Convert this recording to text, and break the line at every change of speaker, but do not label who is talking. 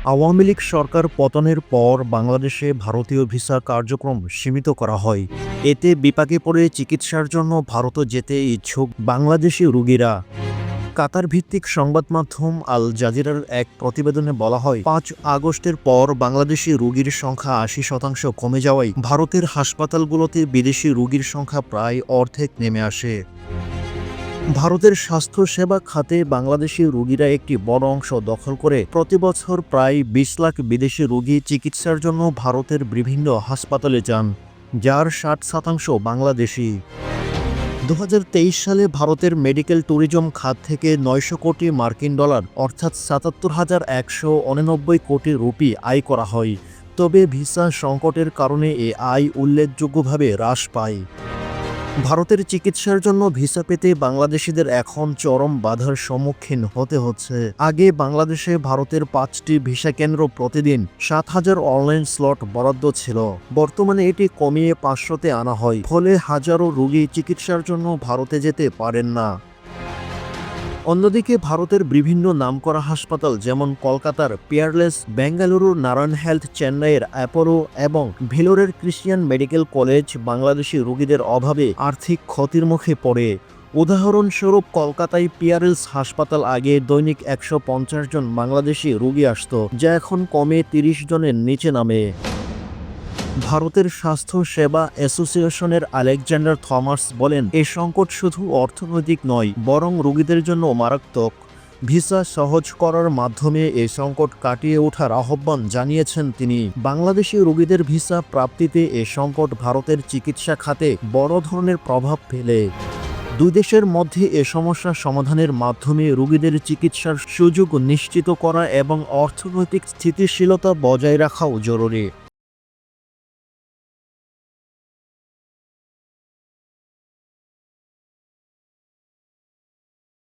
আওয়ামী লীগ সরকার পতনের পর বাংলাদেশে ভারতীয় ভিসা কার্যক্রম সীমিত করা হয়। এতে বিপাকে পড়ে চিকিৎসার জন্য ভারতে যেতে ইচ্ছুক বাংলাদেশি রোগীরা। কাতার ভিত্তিক সংবাদ মাধ্যম আল জাজিরার এক প্রতিবেদনে বলা হয়, ৫ আগস্টের পর বাংলাদেশি রোগীর সংখ্যা ৮০% কমে যাওয়ায় ভারতের হাসপাতালগুলোতে বিদেশি রোগীর সংখ্যা প্রায় অর্ধেক নেমে আসে। ভারতের স্বাস্থ্যসেবা খাতে বাংলাদেশি রোগীরা একটি বড় অংশ দখল করে। প্রতি বছর প্রায় ২০ লাখ বিদেশি রোগী চিকিৎসার জন্য ভারতের বিভিন্ন হাসপাতালে যান, যার ৬০% বাংলাদেশি। ২০২৩ সালে ভারতের মেডিকেল ট্যুরিজম খাত থেকে ৯০০ কোটি মার্কিন ডলার অর্থাৎ ৭৭,১৮৯ কোটি রুপি আয় করা হয়। তবে ভিসা সংকটের কারণে এ আয় উল্লেখযোগ্যভাবে হ্রাস পায়। ভারতের চিকিৎসার জন্য ভিসা পেতে বাংলাদেশিদের এখন চরম বাধার সম্মুখীন হতে হচ্ছে। আগে বাংলাদেশে ভারতের ৫টি ভিসা কেন্দ্র প্রতিদিন ৭,০০০ অনলাইন স্লট বরাদ্দ ছিল। বর্তমানে এটি কমিয়ে ৫০০-তে আনা হয়, ফলে হাজারো রোগী চিকিৎসার জন্য ভারতে যেতে পারেন না। অন্যদিকে ভারতের বিভিন্ন নামকরা হাসপাতাল যেমন কলকাতার পিয়ারলেস, বেঙ্গালুরুর নারায়ণ হেলথ, চেন্নাইয়ের অ্যাপোলো এবং ভেলোরের ক্রিশ্চিয়ান মেডিকেল কলেজ বাংলাদেশি রোগীদের অভাবে আর্থিক ক্ষতির মুখে পড়ে। উদাহরণস্বরূপ কলকাতায় পিয়ারলেস হাসপাতাল আগে দৈনিক ১৫০ জন বাংলাদেশি রোগী আসত, যা এখন কমে ৩০ জনের নিচে নামে। ভারতের স্বাস্থ্য সেবা অ্যাসোসিয়েশনের আলেকজান্ডার থমাস বলেন, এ সংকট শুধু অর্থনৈতিক নয়, বরং রোগীদের জন্য মারাত্মক। ভিসা সহজ করার মাধ্যমে এই সংকট কাটিয়ে ওঠার আহ্বান জানিয়েছেন তিনি। বাংলাদেশি রোগীদের ভিসা প্রাপ্তিতে এ সংকট ভারতের চিকিৎসা খাতে বড় ধরনের প্রভাব ফেলে। দুই দেশের মধ্যে এ সমস্যা সমাধানের মাধ্যমে রোগীদের চিকিৎসার সুযোগ নিশ্চিত করা এবং অর্থনৈতিক স্থিতিশীলতা বজায় রাখাও জরুরি।